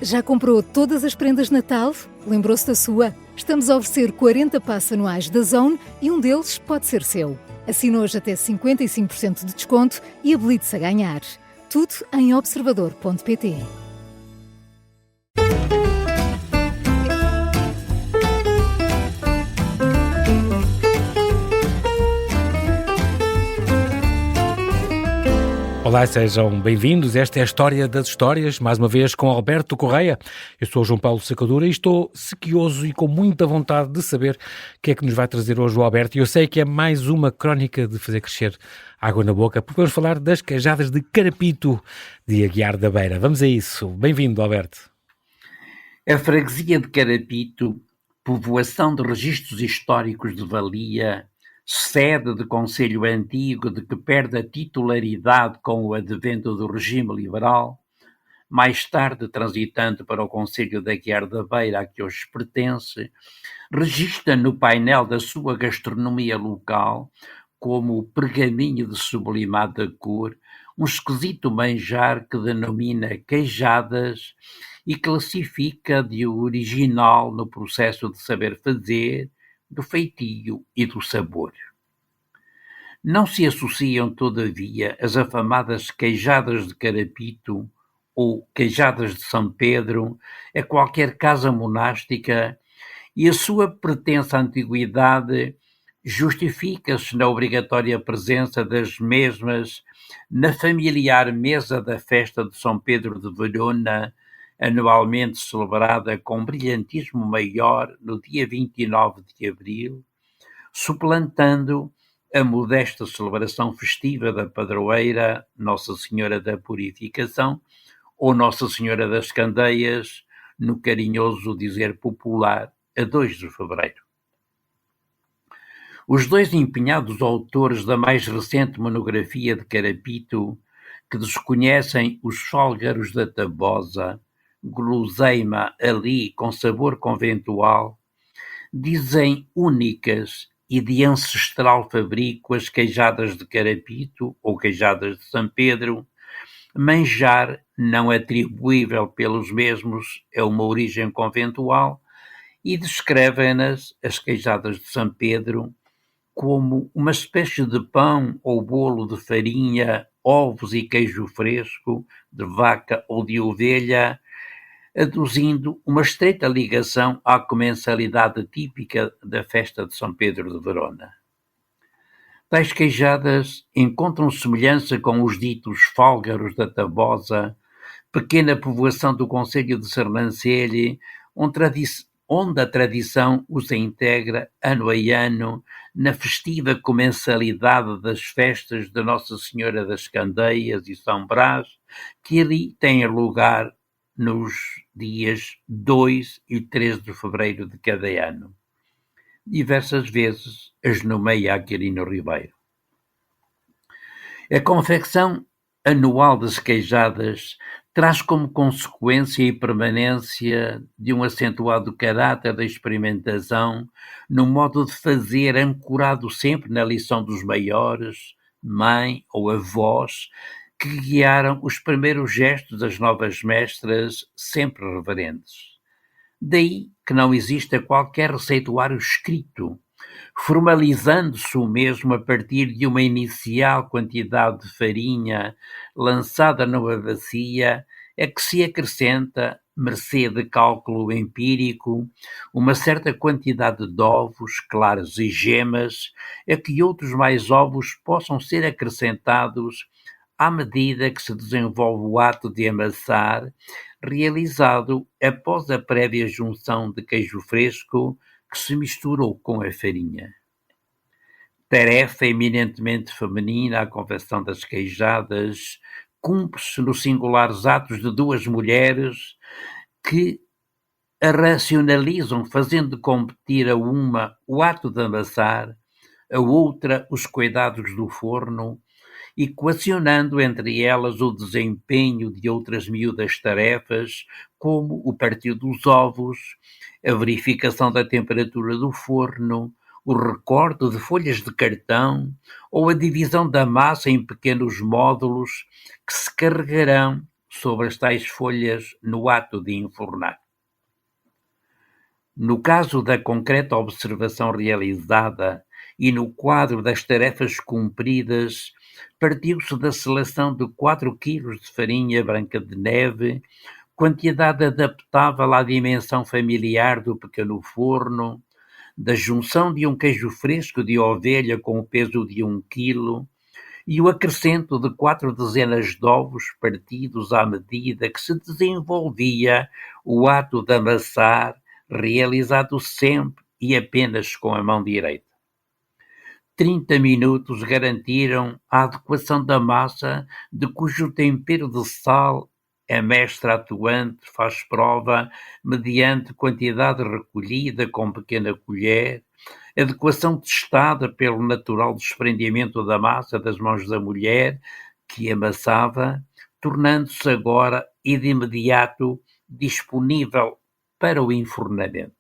Já comprou todas as prendas de Natal? Lembrou-se da sua? Estamos a oferecer 40 passes anuais da Zone e um deles pode ser seu. Assine hoje até 55% de desconto e habilite-se a ganhar. Tudo em observador.pt. Olá, sejam bem-vindos. Esta é a História das Histórias, mais uma vez com Alberto Correia. Eu sou o João Paulo Sacadura e estou sequioso e com muita vontade de saber o que é que nos vai trazer hoje o Alberto. E eu sei que é mais uma crónica de fazer crescer água na boca, porque vamos falar das queijadas de Carapito de Aguiar da Beira. Vamos a isso. Bem-vindo, Alberto. A freguesia de Carapito, povoação de registros históricos de valia, sede de concelho antigo de que perde a titularidade com o advento do regime liberal, mais tarde transitando para o concelho de Aguiar da Beira, a que hoje pertence, registra no painel da sua gastronomia local, como o pergaminho de sublimada cor, um esquisito manjar que denomina queijadas e classifica de original no processo de saber fazer, do feitio e do sabor. Não se associam, todavia, as afamadas queijadas de Carapito ou queijadas de São Pedro a qualquer casa monástica, e a sua pretensa antiguidade justifica-se na obrigatória presença das mesmas na familiar mesa da festa de São Pedro de Verona, anualmente celebrada com brilhantismo maior no dia 29 de abril, suplantando a modesta celebração festiva da padroeira Nossa Senhora da Purificação ou Nossa Senhora das Candeias, no carinhoso dizer popular, a 2 de fevereiro. Os dois empenhados autores da mais recente monografia de Carapito, que desconhecem os fálgaros da Tabosa, guloseima ali com sabor conventual, dizem únicas e de ancestral fabrico as queijadas de Carapito ou queijadas de São Pedro, manjar não atribuível pelos mesmos a uma origem conventual, e descrevem-nas, as queijadas de São Pedro, como uma espécie de pão ou bolo de farinha, ovos e queijo fresco, de vaca ou de ovelha, aduzindo uma estreita ligação à comensalidade típica da festa de São Pedro de Verona. Tais queijadas encontram semelhança com os ditos fálgaros da Tabosa, pequena povoação do concelho de Sernancelho, onde a tradição os integra ano a ano na festiva comensalidade das festas de Nossa Senhora das Candeias e São Brás, que ali têm lugar nos dias 2 e 13 de fevereiro de cada ano. Diversas vezes as nomeia Aquilino Ribeiro. A confecção anual das queijadas traz como consequência e permanência de um acentuado caráter da experimentação no modo de fazer ancorado sempre na lição dos maiores, mãe ou avós, que guiaram os primeiros gestos das novas mestras, sempre reverentes. Daí que não exista qualquer receituário escrito, formalizando-se o mesmo a partir de uma inicial quantidade de farinha lançada numa bacia, a que se acrescenta, mercê de cálculo empírico, uma certa quantidade de ovos, claras e gemas, a que outros mais ovos possam ser acrescentados à medida que se desenvolve o ato de amassar, realizado após a prévia junção de queijo fresco que se misturou com a farinha. Tarefa eminentemente feminina, a confecção das queijadas, cumpre-se nos singulares atos de duas mulheres que a racionalizam, fazendo competir a uma o ato de amassar, a outra os cuidados do forno, equacionando entre elas o desempenho de outras miúdas tarefas, como o partir dos ovos, a verificação da temperatura do forno, o recorte de folhas de cartão ou a divisão da massa em pequenos módulos que se carregarão sobre as tais folhas no ato de enfornar. No caso da concreta observação realizada e no quadro das tarefas cumpridas, partiu-se da seleção de 4 quilos de farinha branca de neve, quantidade adaptável à dimensão familiar do pequeno forno, da junção de um queijo fresco de ovelha com o peso de 1 quilo e o acrescento de 4 dezenas de ovos partidos à medida que se desenvolvia o ato de amassar, realizado sempre e apenas com a mão direita. 30 minutos garantiram a adequação da massa, de cujo tempero de sal a mestra atuante faz prova mediante quantidade recolhida com pequena colher, adequação testada pelo natural desprendimento da massa das mãos da mulher que amassava, tornando-se agora e de imediato disponível para o enfornamento.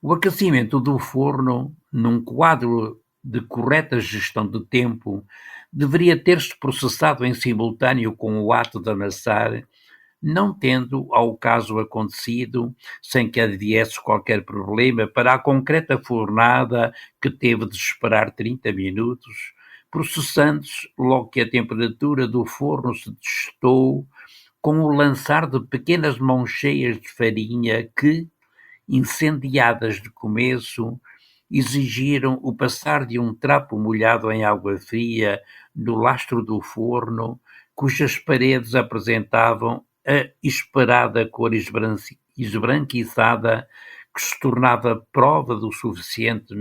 O aquecimento do forno, num quadro de correta gestão de tempo, deveria ter-se processado em simultâneo com o ato de amassar, não tendo ao caso acontecido, sem que adviesse qualquer problema para a concreta fornada que teve de esperar 30 minutos, processando-se logo que a temperatura do forno se testou com o lançar de pequenas mãos cheias de farinha que, incendiadas de começo, exigiram o passar de um trapo molhado em água fria no lastro do forno, cujas paredes apresentavam a esperada cor esbranquiçada que se tornava prova do suficiente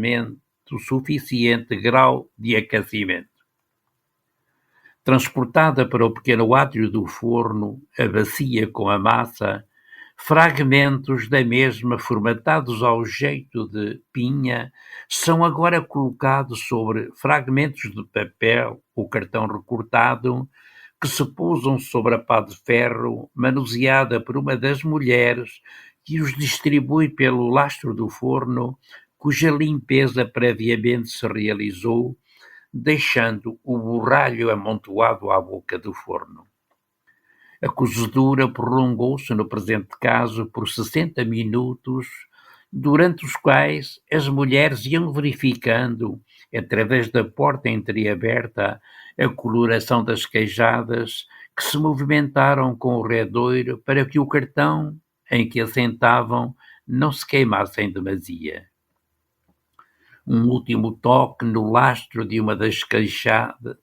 grau de aquecimento. Transportada para o pequeno átrio do forno, a bacia com a massa, fragmentos da mesma formatados ao jeito de pinha são agora colocados sobre fragmentos de papel ou cartão recortado que se pousam sobre a pá de ferro manuseada por uma das mulheres que os distribui pelo lastro do forno, cuja limpeza previamente se realizou, deixando o borralho amontoado à boca do forno. A cozedura prolongou-se, no presente caso, por 60 minutos, durante os quais as mulheres iam verificando, através da porta entreaberta, a coloração das queijadas que se movimentaram com o redoiro para que o cartão em que assentavam não se queimasse em demasia. Um último toque no lastro de uma das queijadas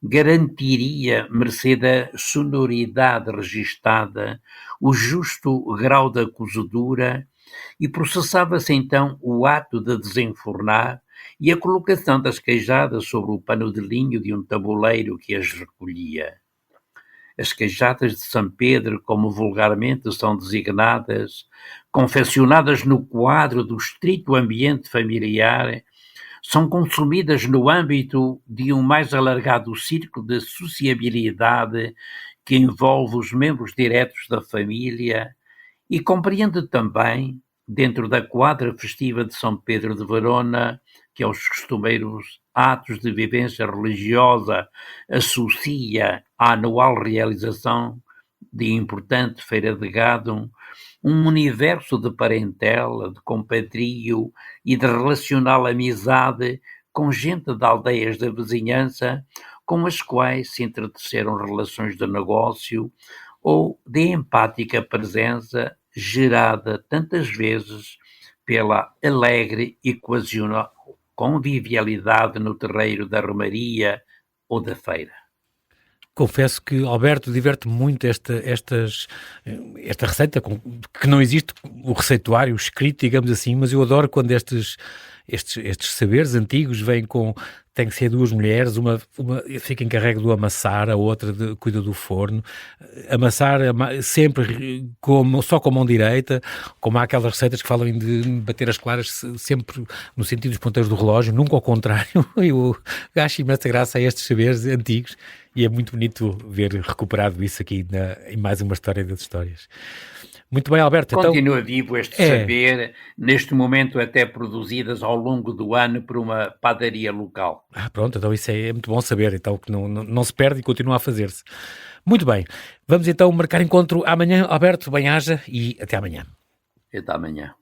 garantiria, mercê da sonoridade registada, o justo grau da cozedura e processava-se então o ato de desenfornar e a colocação das queijadas sobre o pano de linho de um tabuleiro que as recolhia. As queijadas de São Pedro, como vulgarmente são designadas, confeccionadas no quadro do estrito ambiente familiar, são consumidas no âmbito de um mais alargado círculo de sociabilidade que envolve os membros diretos da família e compreende também, dentro da quadra festiva de São Pedro de Verona, que aos costumeiros atos de vivência religiosa associa a anual realização de importante feira de gado, um universo de parentela, de compadrio e de relacional amizade com gente de aldeias da vizinhança com as quais se entreteceram relações de negócio ou de empática presença gerada tantas vezes pela alegre e ocasional convivialidade no terreiro da romaria ou da feira. Confesso que, Alberto, diverte muito esta receita, que não existe o receituário escrito, digamos assim, mas eu adoro quando estes saberes antigos vêm com... Tem que ser 2 mulheres, uma fica encarregue do amassar, a outra cuida do forno. Amassar sempre só com a mão direita, como há aquelas receitas que falam de bater as claras sempre no sentido dos ponteiros do relógio, nunca ao contrário. Eu acho imensa graça a estes saberes antigos e é muito bonito ver recuperado isso aqui em mais uma história das histórias. Muito bem, Alberto. Continua vivo este saber, neste momento até produzidas ao longo do ano por uma padaria local. Pronto, então isso é muito bom saber, então que não se perde e continua a fazer-se. Muito bem, vamos então marcar encontro amanhã, Alberto, bem-aja e até amanhã. Até amanhã.